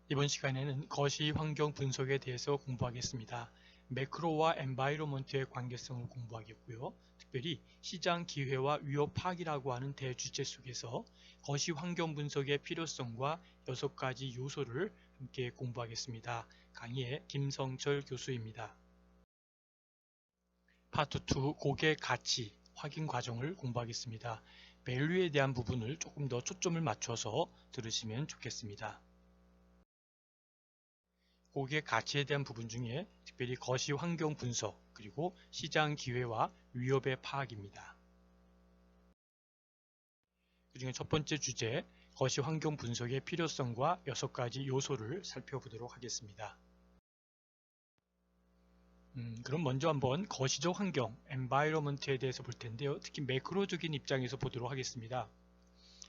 이번 시간에는 거시 환경 분석에 대해서 공부하겠습니다. 매크로와 엔바이러먼트의 관계성을 공부하겠고요. 특별히 시장 기회와 위협 파악이라고 하는 대주제 속에서 거시 환경 분석의 필요성과 6가지 요소를 함께 공부하겠습니다. 강의의 김성철 교수입니다. 파트 2 고객 가치 확인 과정을 공부하겠습니다. 밸류에 대한 부분을 조금 더 초점을 맞춰서 들으시면 좋겠습니다. 고객 가치에 대한 부분 중에 특별히 거시 환경 분석 그리고 시장 기회와 위협의 파악입니다. 그중에 첫 번째 주제 거시 환경 분석의 필요성과 6가지 요소를 살펴보도록 하겠습니다. 그럼 먼저 한번 거시적 환경, environment에 대해서 볼 텐데요. 특히 매크로적인 입장에서 보도록 하겠습니다.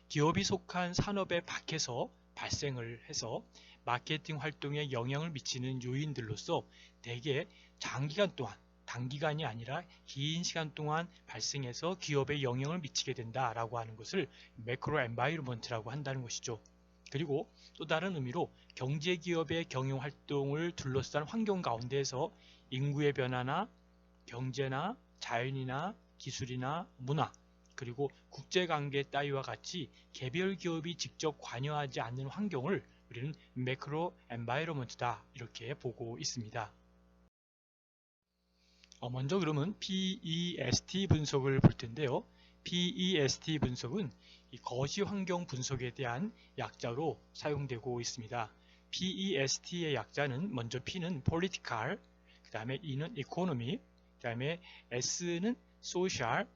기업이 속한 산업의 밖에서 발생을 해서 마케팅 활동에 영향을 미치는 요인들로서 대개 장기간 동안, 단기간이 아니라 긴 시간 동안 발생해서 기업에 영향을 미치게 된다라고 하는 것을 매크로 엔바이러먼트라고 한다는 것이죠. 그리고 또 다른 의미로 경제기업의 경영활동을 둘러싼 환경 가운데에서 인구의 변화나 경제나 자연이나 기술이나 문화 그리고 국제관계 따위와 같이 개별 기업이 직접 관여하지 않는 환경을 우리는 매크로 엔바이러먼트다 이렇게 보고 있습니다. 먼저 그러면 PEST 분석을 볼 텐데요. PEST 분석은 이 거시 환경 분석에 대한 약자로 사용되고 있습니다. PEST의 약자는 먼저 P는 political, 그 다음에 E는 economy, 그 다음에 S는 social,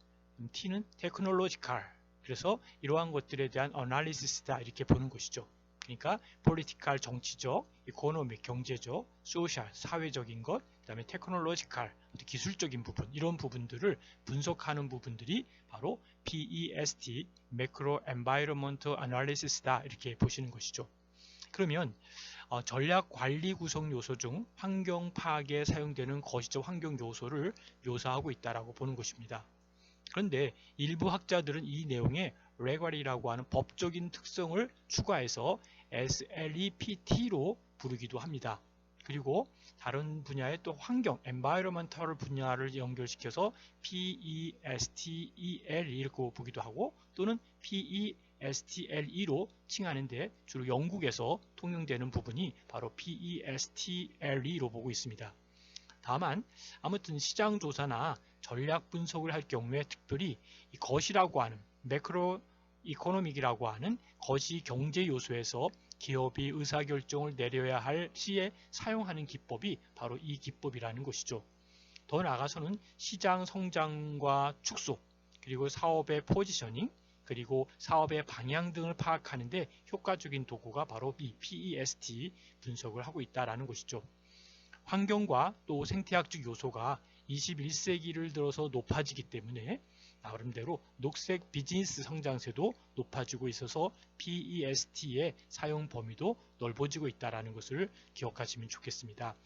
T는 technological. 그래서 이러한 것들에 대한 analysis다 이렇게 보는 것이죠. 그러니까 political 정치적, economic 경제적, social 사회적인 것, 그 다음에 technological 기술적인 부분 이런 부분들을 분석하는 부분들이 바로 PEST Macro Environment Analysis다 이렇게 보시는 것이죠. 그러면 전략 관리 구성 요소 중 환경 파악에 사용되는 거시적 환경 요소를 묘사하고 있다라고 보는 것입니다. 그런데 일부 학자들은 이 내용에 레괄이라고 하는 법적인 특성을 추가해서 SLEPT로 부르기도 합니다. 그리고 다른 분야의 또 환경, environmental 분야를 연결시켜서 PESTEL 이렇게 보기도 하고 또는 PESTLE로 칭하는데 주로 영국에서 통용되는 부분이 바로 PESTLE로 보고 있습니다. 다만 아무튼 시장 조사나 전략 분석을 할 경우에 특별히 이 거시라고 하는 매크로 이코노믹이라고 하는 거시 경제 요소에서 기업이 의사결정을 내려야 할 시에 사용하는 기법이 바로 이 기법이라는 것이죠. 더 나아가서는 시장 성장과 축소, 그리고 사업의 포지셔닝, 그리고 사업의 방향 등을 파악하는데 효과적인 도구가 바로 이 PEST 분석을 하고 있다는 것이죠. 환경과 또 생태학적 요소가 21세기를 들어서 높아지기 때문에 나름대로 녹색 비즈니스 성장세도 높아지고 있어서 PEST의 사용 범위도 넓어지고 있다는 것을 기억하시면 좋겠습니다.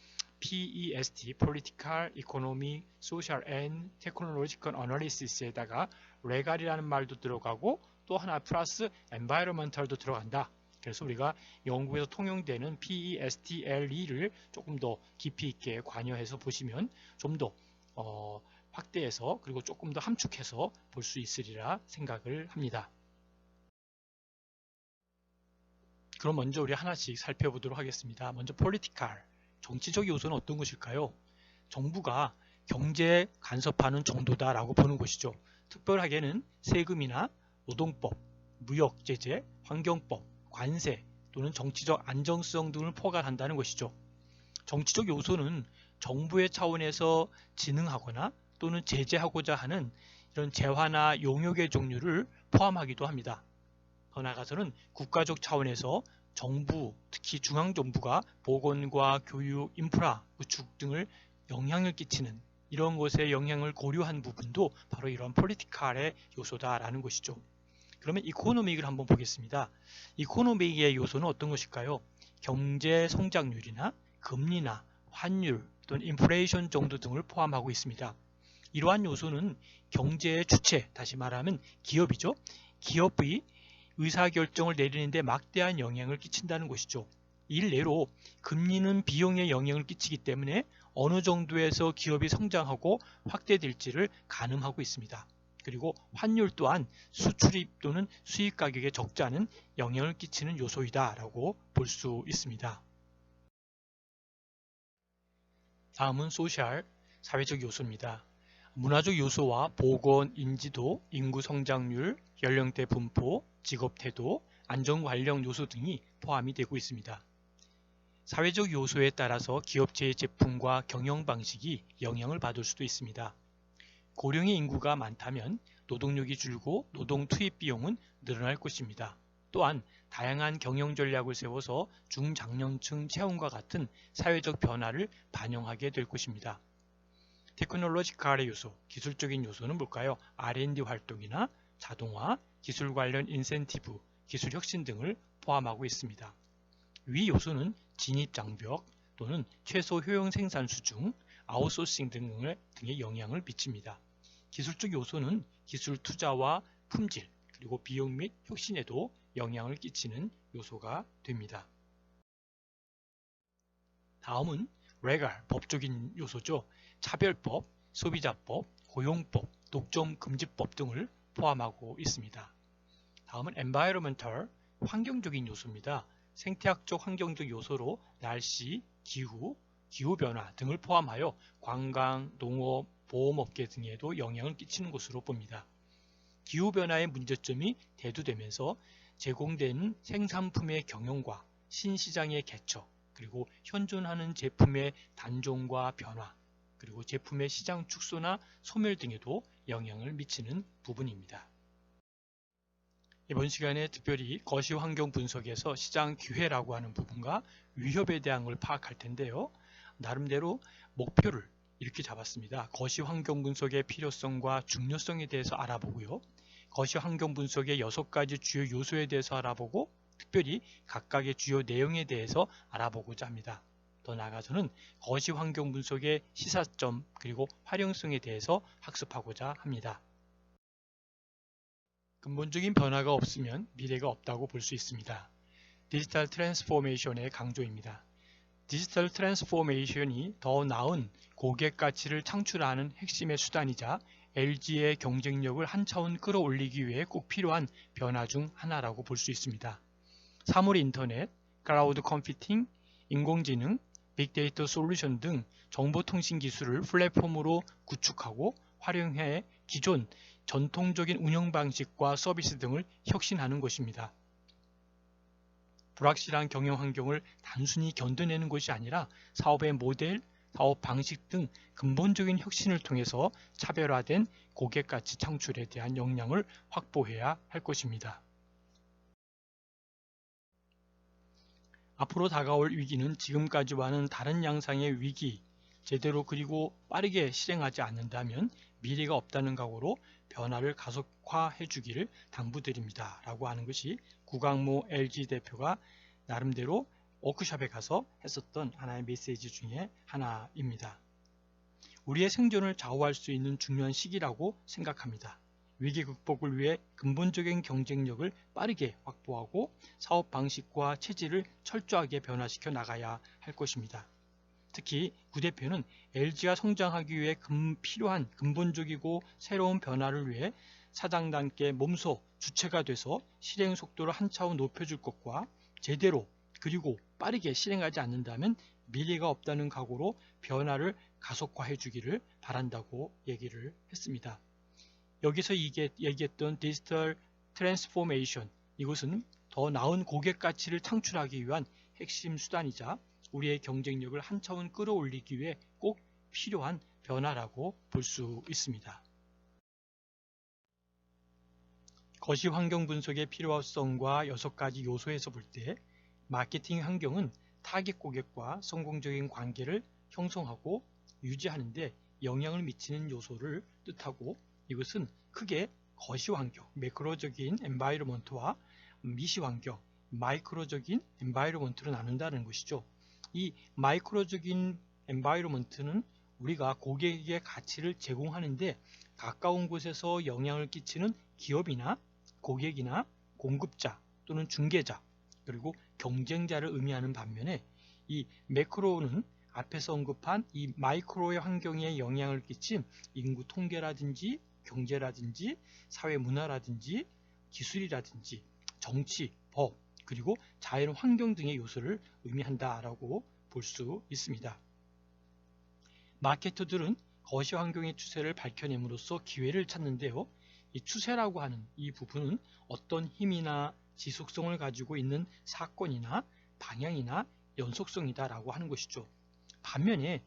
PEST, Political, Economic, Social and Technological Analysis에다가 레갈이라는 말도 들어가고 또 하나 플러스 Environmental도 들어간다. 그래서 우리가 영국에서 통용되는 PESTLE를 조금 더 깊이 있게 관여해서 보시면 좀 더 확대해서 그리고 조금 더 함축해서 볼 수 있으리라 생각을 합니다. 그럼 먼저 우리 하나씩 살펴보도록 하겠습니다. 먼저 political, 정치적 요소는 어떤 것일까요? 정부가 경제에 간섭하는 정도다라고 보는 것이죠. 특별하게는 세금이나 노동법, 무역제재, 환경법, 관세 또는 정치적 안정성 등을 포괄한다는 것이죠. 정치적 요소는 정부의 차원에서 진흥하거나 또는 제재하고자 하는 이런 재화나 용역의 종류를 포함하기도 합니다. 더 나아가서는 국가적 차원에서 정부, 특히 중앙정부가 보건과 교육, 인프라, 구축 등을 영향을 끼치는 이런 것에 영향을 고려한 부분도 바로 이런 폴리티컬의 요소다라는 것이죠. 그러면 이코노믹을 한번 보겠습니다. 이코노믹의 요소는 어떤 것일까요? 경제 성장률이나 금리나 환율 또는 인플레이션 정도 등을 포함하고 있습니다. 이러한 요소는 경제의 주체, 다시 말하면 기업이죠. 기업의 의사결정을 내리는데 막대한 영향을 끼친다는 것이죠. 일례로 금리는 비용에 영향을 끼치기 때문에 어느 정도에서 기업이 성장하고 확대될지를 가늠하고 있습니다. 그리고 환율 또한 수출입 또는 수입 가격의 적자는 영향을 끼치는 요소이다 라고 볼 수 있습니다. 다음은 소셜, 사회적 요소입니다. 문화적 요소와 보건, 인지도, 인구 성장률, 연령대 분포, 직업 태도, 안전 관련 요소 등이 포함이 되고 있습니다. 사회적 요소에 따라서 기업체의 제품과 경영 방식이 영향을 받을 수도 있습니다. 고령의 인구가 많다면 노동력이 줄고 노동 투입 비용은 늘어날 것입니다. 또한 다양한 경영 전략을 세워서 중장년층 채용과 같은 사회적 변화를 반영하게 될 것입니다. 테크놀로지컬의 요소, 기술적인 요소는 뭘까요? R&D 활동이나 자동화, 기술 관련 인센티브, 기술 혁신 등을 포함하고 있습니다. 위 요소는 진입 장벽 또는 최소 효용 생산 수준, 아웃소싱 등의 영향을 미칩니다. 기술적 요소는 기술 투자와 품질, 그리고 비용 및 혁신에도 영향을 끼치는 요소가 됩니다. 다음은 레갈, 법적인 요소죠. 차별법, 소비자법, 고용법, 독점 금지법 등을 포함하고 있습니다. 다음은 environmental, 환경적인 요소입니다. 생태학적 환경적 요소로 날씨, 기후, 기후변화 등을 포함하여 관광, 농업, 보험업계 등에도 영향을 끼치는 것으로 봅니다. 기후변화의 문제점이 대두되면서 제공되는 생산품의 경영과 신시장의 개척, 그리고 현존하는 제품의 단종과 변화, 그리고 제품의 시장 축소나 소멸 등에도 영향을 미치는 부분입니다. 이번 시간에 특별히 거시환경 분석에서 시장 기회라고 하는 부분과 위협에 대한 걸 파악할 텐데요. 나름대로 목표를 이렇게 잡았습니다. 거시환경 분석의 필요성과 중요성에 대해서 알아보고요. 거시환경 분석의 6가지 주요 요소에 대해서 알아보고 특별히 각각의 주요 내용에 대해서 알아보고자 합니다. 더 나아가서는 거시환경 분석의 시사점 그리고 활용성에 대해서 학습하고자 합니다. 근본적인 변화가 없으면 미래가 없다고 볼 수 있습니다. 디지털 트랜스포메이션의 강조입니다. 디지털 트랜스포메이션이 더 나은 고객 가치를 창출하는 핵심의 수단이자 LG의 경쟁력을 한 차원 끌어올리기 위해 꼭 필요한 변화 중 하나라고 볼 수 있습니다. 사물 인터넷, 클라우드 컴퓨팅, 인공지능, 빅데이터 솔루션 등 정보통신 기술을 플랫폼으로 구축하고 활용해 기존 전통적인 운영 방식과 서비스 등을 혁신하는 것입니다. 불확실한 경영 환경을 단순히 견뎌내는 것이 아니라 사업의 모델, 사업 방식 등 근본적인 혁신을 통해서 차별화된 고객 가치 창출에 대한 역량을 확보해야 할 것입니다. 앞으로 다가올 위기는 지금까지와는 다른 양상의 위기, 제대로 그리고 빠르게 실행하지 않는다면 미래가 없다는 각오로 변화를 가속화해 주기를 당부드립니다. 라고 하는 것이 구광모 LG 대표가 나름대로 워크숍에 가서 했었던 하나의 메시지 중에 하나입니다. 우리의 생존을 좌우할 수 있는 중요한 시기라고 생각합니다. 위기 극복을 위해 근본적인 경쟁력을 빠르게 확보하고 사업 방식과 체질을 철저하게 변화시켜 나가야 할 것입니다. 특히 구 대표는 LG가 성장하기 위해 필요한 근본적이고 새로운 변화를 위해 사장단께 몸소 주체가 돼서 실행 속도를 한 차원 높여줄 것과 제대로 그리고 빠르게 실행하지 않는다면 미래가 없다는 각오로 변화를 가속화해 주기를 바란다고 얘기를 했습니다. 여기서 얘기했던 디지털 트랜스포메이션, 이것은 더 나은 고객 가치를 창출하기 위한 핵심 수단이자 우리의 경쟁력을 한 차원 끌어올리기 위해 꼭 필요한 변화라고 볼 수 있습니다. 거시 환경 분석의 필요성과 6가지 요소에서 볼 때 마케팅 환경은 타깃 고객과 성공적인 관계를 형성하고 유지하는 데 영향을 미치는 요소를 뜻하고 이것은 크게 거시 환경, 매크로적인 엔바이러먼트와 미시 환경, 마이크로적인 엔바이러먼트로 나눈다는 것이죠. 이 마이크로적인 엔바이러먼트는 우리가 고객에게 가치를 제공하는데 가까운 곳에서 영향을 끼치는 기업이나 고객이나 공급자 또는 중개자 그리고 경쟁자를 의미하는 반면에 이 매크로는 앞에서 언급한 이 마이크로의 환경에 영향을 끼친 인구 통계라든지 경제라든지 사회 문화라든지 기술이라든지 정치, 법, 그리고 자연 환경 등의 요소를 의미한다라고 볼 수 있습니다. 마케터들은 거시 환경의 추세를 밝혀냄으로써 기회를 찾는데요. 이 추세라고 하는 이 부분은 어떤 힘이나 지속성을 가지고 있는 사건이나 방향이나 연속성이다라고 하는 것이죠. 반면에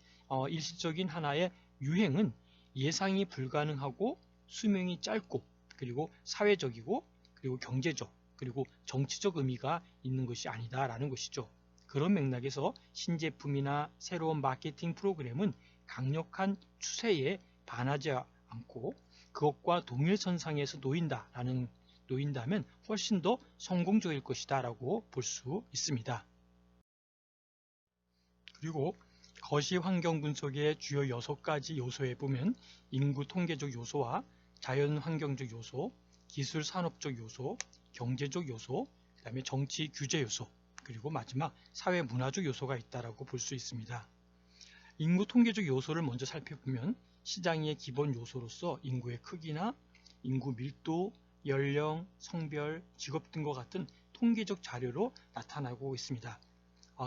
일시적인 하나의 유행은 예상이 불가능하고 수명이 짧고 그리고 사회적이고 그리고 경제적 그리고 정치적 의미가 있는 것이 아니다라는 것이죠. 그런 맥락에서 신제품이나 새로운 마케팅 프로그램은 강력한 추세에 반하지 않고 그것과 동일선상에서 놓인다면 훨씬 더 성공적일 것이다 라고 볼 수 있습니다. 그리고 거시 환경 분석의 주요 6가지 요소에 보면 인구 통계적 요소와 자연 환경적 요소, 기술 산업적 요소, 경제적 요소, 그 다음에 정치 규제 요소, 그리고 마지막 사회 문화적 요소가 있다고 볼 수 있습니다. 인구 통계적 요소를 먼저 살펴보면 시장의 기본 요소로서 인구의 크기나 인구 밀도, 연령, 성별, 직업 등과 같은 통계적 자료로 나타나고 있습니다.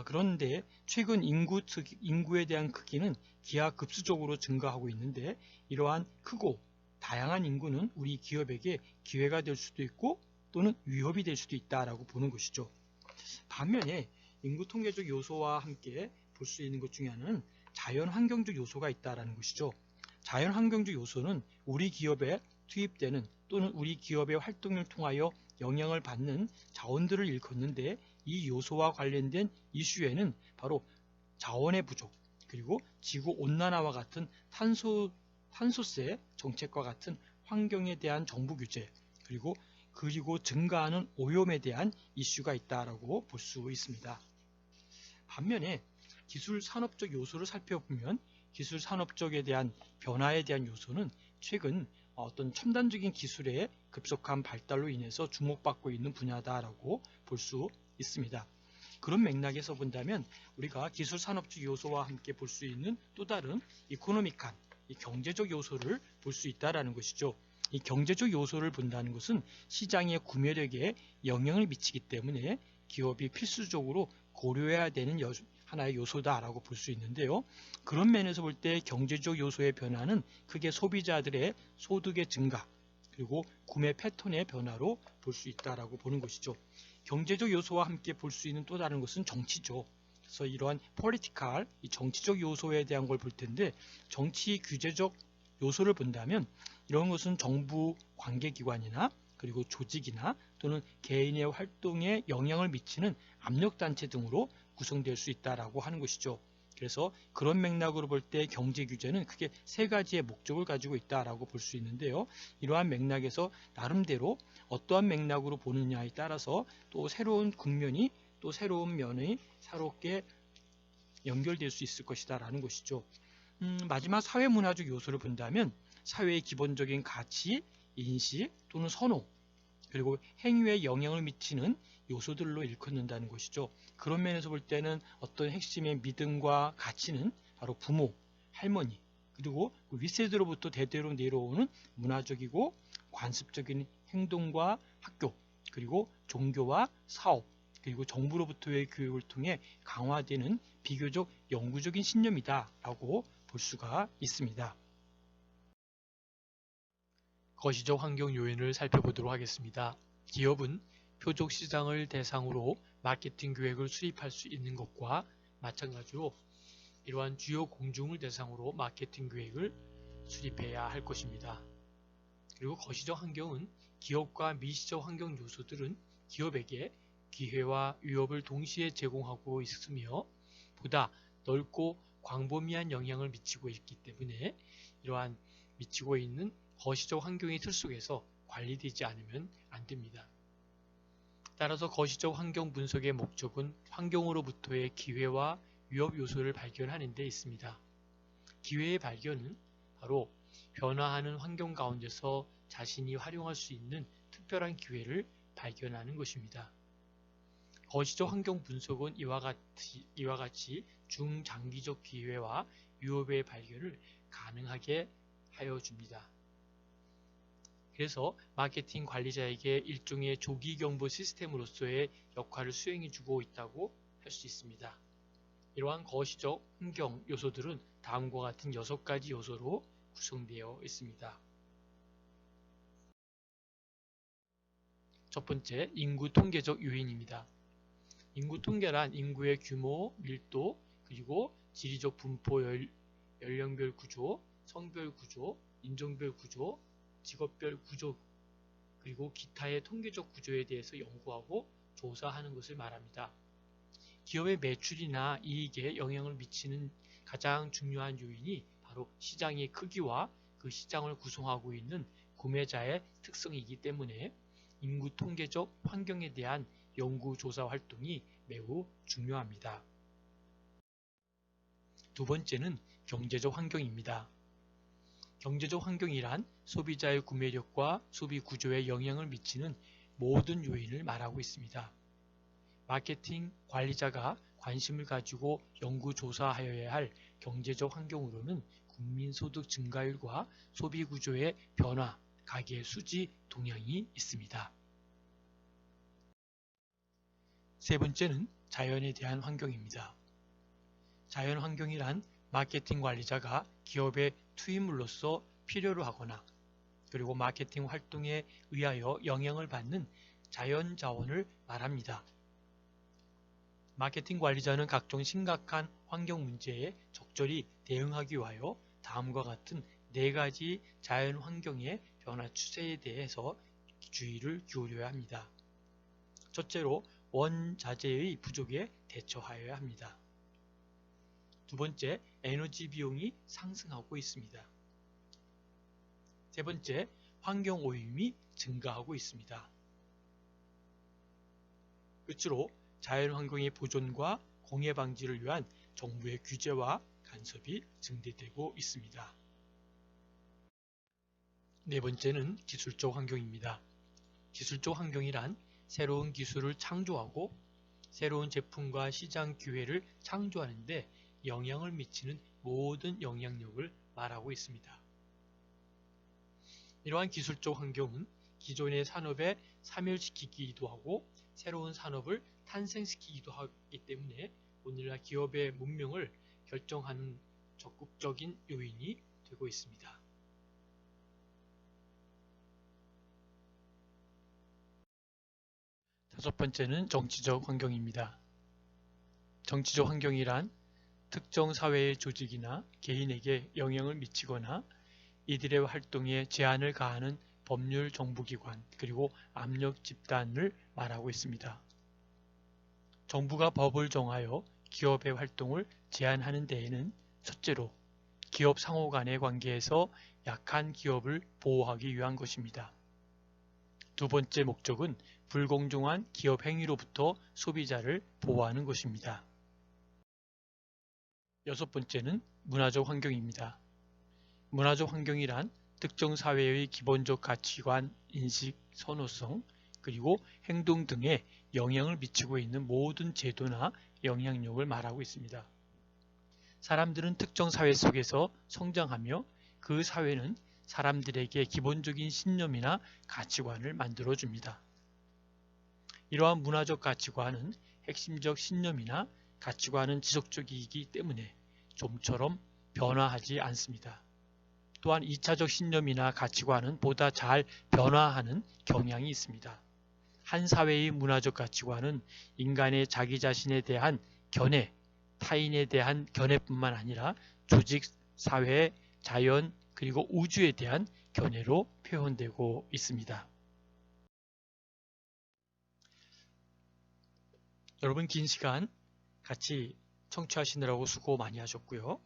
그런데 최근 인구에 대한 크기는 기하급수적으로 증가하고 있는데 이러한 크고 다양한 인구는 우리 기업에게 기회가 될 수도 있고 또는 위협이 될 수도 있다라고 보는 것이죠. 반면에 인구 통계적 요소와 함께 볼 수 있는 것 중에 하나는 자연 환경적 요소가 있다라는 것이죠. 자연 환경적 요소는 우리 기업에 투입되는 또는 우리 기업의 활동을 통하여 영향을 받는 자원들을 일컫는데 이 요소와 관련된 이슈에는 바로 자원의 부족, 그리고 지구 온난화와 같은 탄소세 정책과 같은 환경에 대한 정부 규제, 그리고 증가하는 오염에 대한 이슈가 있다라고 볼 수 있습니다. 반면에 기술 산업적 요소를 살펴보면 기술 산업적에 대한 변화에 대한 요소는 최근 어떤 첨단적인 기술의 급속한 발달로 인해서 주목받고 있는 분야다라고 볼 수 있습니다. 그런 맥락에서 본다면 우리가 기술 산업적 요소와 함께 볼 수 있는 또 다른 이코노믹한 경제적 요소를 볼 수 있다라는 것이죠. 이 경제적 요소를 본다는 것은 시장의 구매력에 영향을 미치기 때문에 기업이 필수적으로 고려해야 되는 하나의 요소다라고 볼 수 있는데요. 그런 면에서 볼 때 경제적 요소의 변화는 크게 소비자들의 소득의 증가 그리고 구매 패턴의 변화로 볼 수 있다라고 보는 것이죠. 경제적 요소와 함께 볼 수 있는 또 다른 것은 정치죠. 그래서 이러한 political, 이 정치적 요소에 대한 걸 볼 텐데 정치 규제적 요소를 본다면 이런 것은 정부 관계기관이나 그리고 조직이나 또는 개인의 활동에 영향을 미치는 압력단체 등으로 구성될 수 있다라고 하는 것이죠. 그래서 그런 맥락으로 볼 때 경제 규제는 크게 3가지의 목적을 가지고 있다라고 볼 수 있는데요. 이러한 맥락에서 나름대로 어떠한 맥락으로 보느냐에 따라서 또 새로운 국면이 또 새로운 면이 새롭게 연결될 수 있을 것이다 라는 것이죠. 마지막 사회문화적 요소를 본다면 사회의 기본적인 가치, 인식 또는 선호 그리고 행위에 영향을 미치는 요소들로 일컫는다는 것이죠. 그런 면에서 볼 때는 어떤 핵심의 믿음과 가치는 바로 부모, 할머니 그리고 윗세대로부터 대대로 내려오는 문화적이고 관습적인 행동과 학교 그리고 종교와 사업 그리고 정부로부터의 교육을 통해 강화되는 비교적 영구적인 신념이다 라고 볼 수가 있습니다. 거시적 환경 요인을 살펴보도록 하겠습니다. 기업은 표적 시장을 대상으로 마케팅 계획을 수립할 수 있는 것과 마찬가지로 이러한 주요 공중을 대상으로 마케팅 계획을 수립해야 할 것입니다. 그리고 거시적 환경은 기업과 미시적 환경 요소들은 기업에게 기회와 위협을 동시에 제공하고 있으며 보다 넓고 광범위한 영향을 미치고 있기 때문에 이러한 미치고 있는 거시적 환경의 틀 속에서 관리되지 않으면 안 됩니다. 따라서 거시적 환경 분석의 목적은 환경으로부터의 기회와 위협 요소를 발견하는 데 있습니다. 기회의 발견은 바로 변화하는 환경 가운데서 자신이 활용할 수 있는 특별한 기회를 발견하는 것입니다. 거시적 환경 분석은 이와 같이 중장기적 기회와 위협의 발견을 가능하게 하여 줍니다. 그래서 마케팅 관리자에게 일종의 조기 경보 시스템으로서의 역할을 수행해 주고 있다고 할 수 있습니다. 이러한 거시적 환경 요소들은 다음과 같은 6가지 요소로 구성되어 있습니다. 첫 번째, 인구 통계적 요인입니다. 인구 통계란 인구의 규모, 밀도, 그리고 지리적 분포, 연령별 구조, 성별 구조, 인종별 구조, 직업별 구조, 그리고 기타의 통계적 구조에 대해서 연구하고 조사하는 것을 말합니다. 기업의 매출이나 이익에 영향을 미치는 가장 중요한 요인이 바로 시장의 크기와 그 시장을 구성하고 있는 구매자의 특성이기 때문에 인구 통계적 환경에 대한 연구조사 활동이 매우 중요합니다. 두 번째는 경제적 환경입니다. 경제적 환경이란 소비자의 구매력과 소비 구조에 영향을 미치는 모든 요인을 말하고 있습니다. 마케팅 관리자가 관심을 가지고 연구조사하여야 할 경제적 환경으로는 국민 소득 증가율과 소비 구조의 변화, 가계 수지 동향이 있습니다. 세 번째는 자연에 대한 환경입니다. 자연 환경이란 마케팅 관리자가 기업의 투입물로서 필요로 하거나 그리고 마케팅 활동에 의하여 영향을 받는 자연 자원을 말합니다. 마케팅 관리자는 각종 심각한 환경 문제에 적절히 대응하기 위하여 다음과 같은 4가지 자연 환경의 변화 추세에 대해서 주의를 기울여야 합니다. 첫째로 원자재의 부족에 대처하여야 합니다. 두 번째, 에너지 비용이 상승하고 있습니다. 세 번째, 환경 오염이 증가하고 있습니다. 끝으로 자연환경의 보존과 공해 방지를 위한 정부의 규제와 간섭이 증대되고 있습니다. 네 번째는 기술적 환경입니다. 기술적 환경이란 새로운 기술을 창조하고 새로운 제품과 시장 기회를 창조하는 데 영향을 미치는 모든 영향력을 말하고 있습니다. 이러한 기술적 환경은 기존의 산업에 사멸시키기도 하고 새로운 산업을 탄생시키기도 하기 때문에 오늘날 기업의 문명을 결정하는 적극적인 요인이 되고 있습니다. 다섯 번째는 정치적 환경입니다. 정치적 환경이란 특정 사회의 조직이나 개인에게 영향을 미치거나 이들의 활동에 제한을 가하는 법률 정부기관 그리고 압력 집단을 말하고 있습니다. 정부가 법을 정하여 기업의 활동을 제한하는 데에는 첫째로 기업 상호 간의 관계에서 약한 기업을 보호하기 위한 것입니다. 두 번째 목적은 불공정한 기업 행위로부터 소비자를 보호하는 것입니다. 여섯 번째는 문화적 환경입니다. 문화적 환경이란 특정 사회의 기본적 가치관, 인식, 선호성, 그리고 행동 등에 영향을 미치고 있는 모든 제도나 영향력을 말하고 있습니다. 사람들은 특정 사회 속에서 성장하며 그 사회는 사람들에게 기본적인 신념이나 가치관을 만들어줍니다. 이러한 문화적 가치관은 핵심적 신념이나 가치관은 지속적이기 때문에 좀처럼 변화하지 않습니다. 또한 2차적 신념이나 가치관은 보다 잘 변화하는 경향이 있습니다. 한 사회의 문화적 가치관은 인간의 자기 자신에 대한 견해, 타인에 대한 견해뿐만 아니라 조직, 사회, 자연, 그리고 우주에 대한 견해로 표현되고 있습니다. 여러분 긴 시간 같이 청취하시느라고 수고 많이 하셨고요.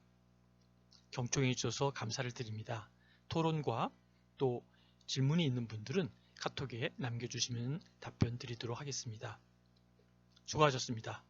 경청해 주셔서 감사를 드립니다. 토론과 또 질문이 있는 분들은 카톡에 남겨주시면 답변 드리도록 하겠습니다. 수고하셨습니다.